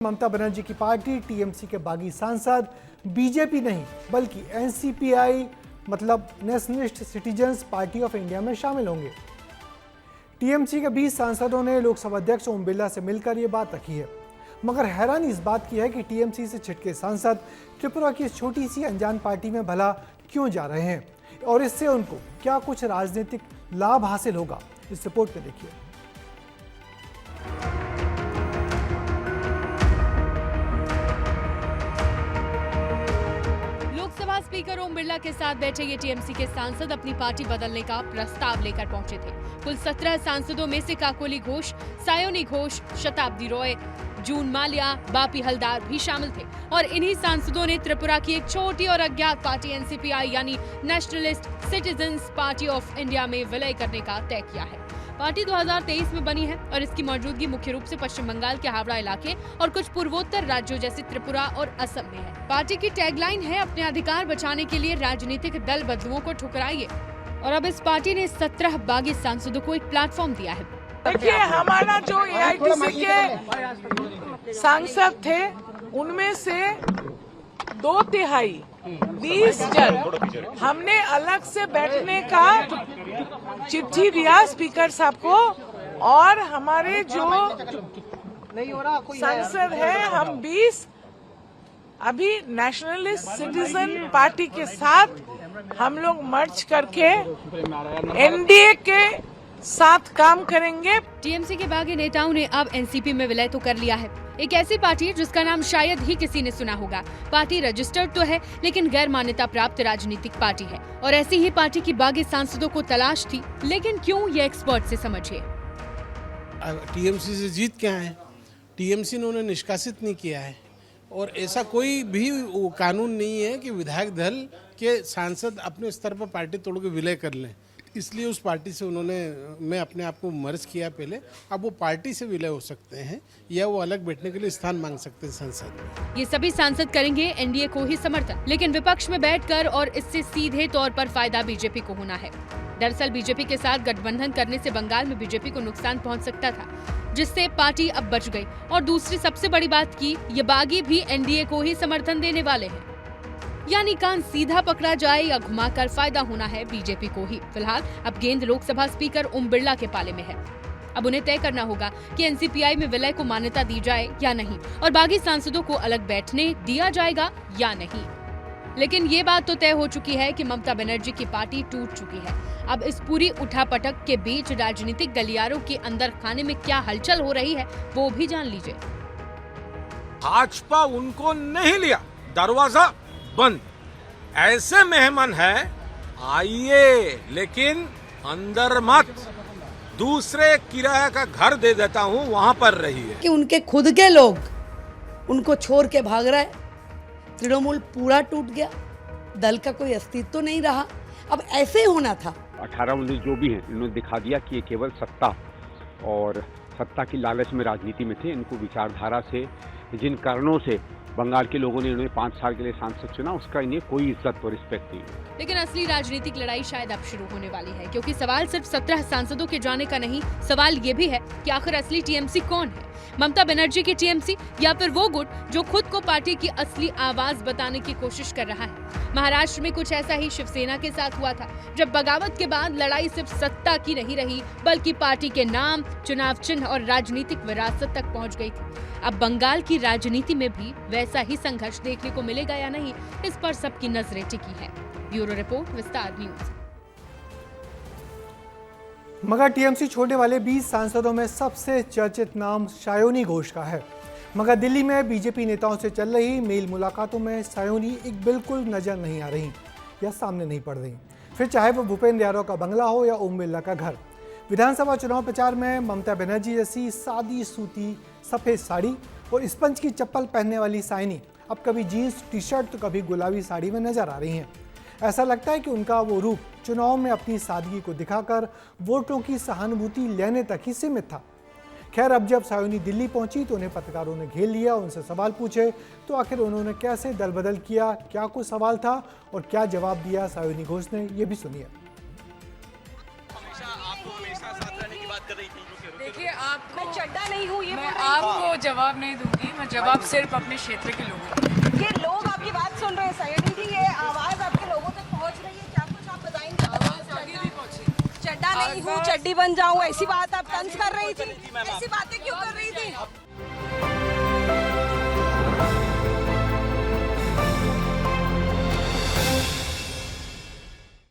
ममता बनर्जी की party TMC के बागी सांसद बीजेपी नहीं बल्कि एनसीपीआई मतलब nationalist citizens party of India में शामिल होंगे। टीएमसी के 20 सांसदों ने लोकसभा अध्यक्ष ओम बिरला से मिलकर ये बात रखी है, मगर हैरानी इस बात की है कि टीएमसी से छिटके सांसद त्रिपुरा की इस छोटी सी अनजान पार्टी में भला क्यों जा रहे हैं और इससे उनको क्या कुछ राजनीतिक लाभ हासिल होगा, इस रिपोर्ट में देखिए। स्पीकर ओम बिरला के साथ बैठे ये टीएमसी के सांसद अपनी पार्टी बदलने का प्रस्ताव लेकर पहुंचे थे। कुल 17 सांसदों में से काकोली घोष, सायोनी घोष, शताब्दी रॉय, जून माल्या, बापी हलदार भी शामिल थे और इन्हीं सांसदों ने त्रिपुरा की एक छोटी और अज्ञात पार्टी एनसीपीआई यानी nationalist citizens party of India में विलय करने का तय किया है। पार्टी 2023 में बनी है और इसकी मौजूदगी मुख्य रूप से पश्चिम बंगाल के हावड़ा इलाके और कुछ पूर्वोत्तर राज्यों जैसे त्रिपुरा और असम में है। पार्टी की टैगलाइन है, अपने अधिकार बचाने के लिए राजनीतिक दल बदलुओं को ठुकराइए। और अब इस पार्टी ने 17 बागी सांसदों को एक प्लेटफॉर्म दिया है। देखिए, हमारा जो एआईटीसी के सांसद थे उनमें से 2/3 20 जन हमने अलग से बैठने का चिट्ठी दिया स्पीकर साहब को और हमारे जो सांसद हैं हम 20 अभी नेशनलिस्ट सिटीजन पार्टी के साथ हम लोग मर्ज करके एनडीए के साथ काम करेंगे। टीएमसी के बागी नेताओं ने अब एनसीपी में विलय तो कर लिया है। एक ऐसी पार्टी जिसका नाम शायद ही किसी ने सुना होगा। पार्टी रजिस्टर्ड तो है लेकिन गैर मान्यता प्राप्त राजनीतिक पार्टी है और ऐसी ही पार्टी की बागी सांसदों को तलाश थी, लेकिन क्यों, ये एक्सपर्ट से समझिए। टीएमसी से जीत क्या है? टीएमसी ने उन्हें निष्कासित नहीं किया है और ऐसा कोई भी कानून नहीं है कि विधायक दल के सांसद अपने स्तर पर पार्टी तोड़ के विलय कर लें। इसलिए उस पार्टी से मैं अपने आप को मर्ज किया पहले। अब वो पार्टी से विलय हो सकते हैं या वो अलग बैठने के लिए स्थान मांग सकते हैं संसद। ये सभी सांसद करेंगे एनडीए को ही समर्थन, लेकिन विपक्ष में बैठकर और इससे सीधे तौर पर फायदा बीजेपी को होना है। दरअसल बीजेपी के साथ गठबंधन करने से बंगाल में बीजेपी को नुकसान पहुंच सकता था, जिससे पार्टी अब बच गई। और दूसरी सबसे बड़ी बात की ये बागी भी एनडीए को ही समर्थन देने वाले हैं, यानी कान सीधा पकड़ा जाए या घुमाकर फायदा होना है बीजेपी को ही। फिलहाल अब गेंद लोकसभा स्पीकर ओम बिरला के पाले में है। अब उन्हें तय करना होगा कि एनसीपीआई में विलय को मान्यता दी जाए या नहीं और बागी सांसदों को अलग बैठने दिया जाएगा या नहीं। लेकिन ये बात तो तय हो चुकी है कि ममता बनर्जी की पार्टी टूट चुकी है। अब इस पूरी उठापटक के बीच राजनीतिक गलियारों के अंदर खाने में क्या हलचल हो रही है वो भी जान लीजिए। भाजपा उनको नहीं लिया, दरवाजा बंद। ऐसे मेहमान है, आइए लेकिन अंदर मत, दूसरे किराया का घर दे देता हूँ वहाँ पर रहिए। कि उनके खुद के लोग उनको छोड़ के भाग रहे, तृणमूल पूरा टूट गया, दल का कोई अस्तित्व तो नहीं रहा। अब ऐसे ही होना था। 18-19 जो भी हैं इन्होंने दिखा दिया कि ये केवल सत्ता और सत्ता की लालच में राजनीति में थे। इनको विचारधारा से जिन कारणों से बंगाल के लोगों ने उन्हें 5 साल के लिए सांसद चुना, उसका इन्हें कोई इज्जत और रिस्पेक्ट नहीं है। लेकिन असली राजनीतिक लड़ाई शायद अब शुरू होने वाली है, क्योंकि सवाल सिर्फ 17 सांसदों के जाने का नहीं, सवाल ये भी है कि आखिर असली टीएमसी कौन है? ममता बनर्जी की टीएमसी या फिर वो गुट जो खुद को पार्टी की असली आवाज बताने की कोशिश कर रहा है। महाराष्ट्र में कुछ ऐसा ही शिवसेना के साथ हुआ था, जब बगावत के बाद लड़ाई सिर्फ सत्ता की नहीं रही बल्कि पार्टी के नाम, चुनाव चिन्ह और राजनीतिक विरासत तक पहुंच गई थी। अब बंगाल की राजनीति में भी वैसा ही संघर्ष देखने को मिलेगा या नहीं, इस पर सबकी नजरें टिकी है। ब्यूरो रिपोर्ट, विस्तार न्यूज। मगर टीएमसी छोड़ने वाले 20 सांसदों में सबसे चर्चित नाम सायोनी घोष का है। मगर दिल्ली में बीजेपी नेताओं से चल रही मेल मुलाकातों में सायोनी एक बिल्कुल नजर नहीं आ रही या सामने नहीं पड़ रही, फिर चाहे वो भूपेंद्र यादव का बंगला हो या ओम बिरला का घर। विधानसभा चुनाव प्रचार में ममता बनर्जी जैसी सादी सूती सफ़ेद साड़ी और स्पंज की चप्पल पहनने वाली सायनी अब कभी जीन्स टी शर्ट तो कभी गुलाबी साड़ी में नजर आ रही हैं। ऐसा लगता है कि उनका वो रूप चुनाव में अपनी सादगी को दिखाकर वोटों की सहानुभूति लेने तक ही सीमित था। खैर, अब जब सायोनी दिल्ली पहुंची तो उन्हें पत्रकारों ने घेर लिया, उनसे सवाल पूछे तो आखिर उन्होंने कैसे दल बदल किया, क्या कुछ सवाल था और क्या जवाब दिया सायोनी घोष ने, ये भी सुनिए। देखिए, मैं चड्डा नहीं हूँ ये मैं आपको जवाब नहीं दूंगी, मैं जवाब सिर्फ अपने क्षेत्र के लोगों को दूंगी। ये लोग आपकी बात सुन रहे हैं सयानी जी, ये आवाज आपके लोगों तक पहुँच रही है, क्या कुछ आप बताएंगे? आवाज आगे भी पहुंची। चड्डा नहीं हूँ, चड्डी बन जाऊँ, ऐसी बात आप तंज कर रही थी, ऐसी बातें क्यों कर रही थी?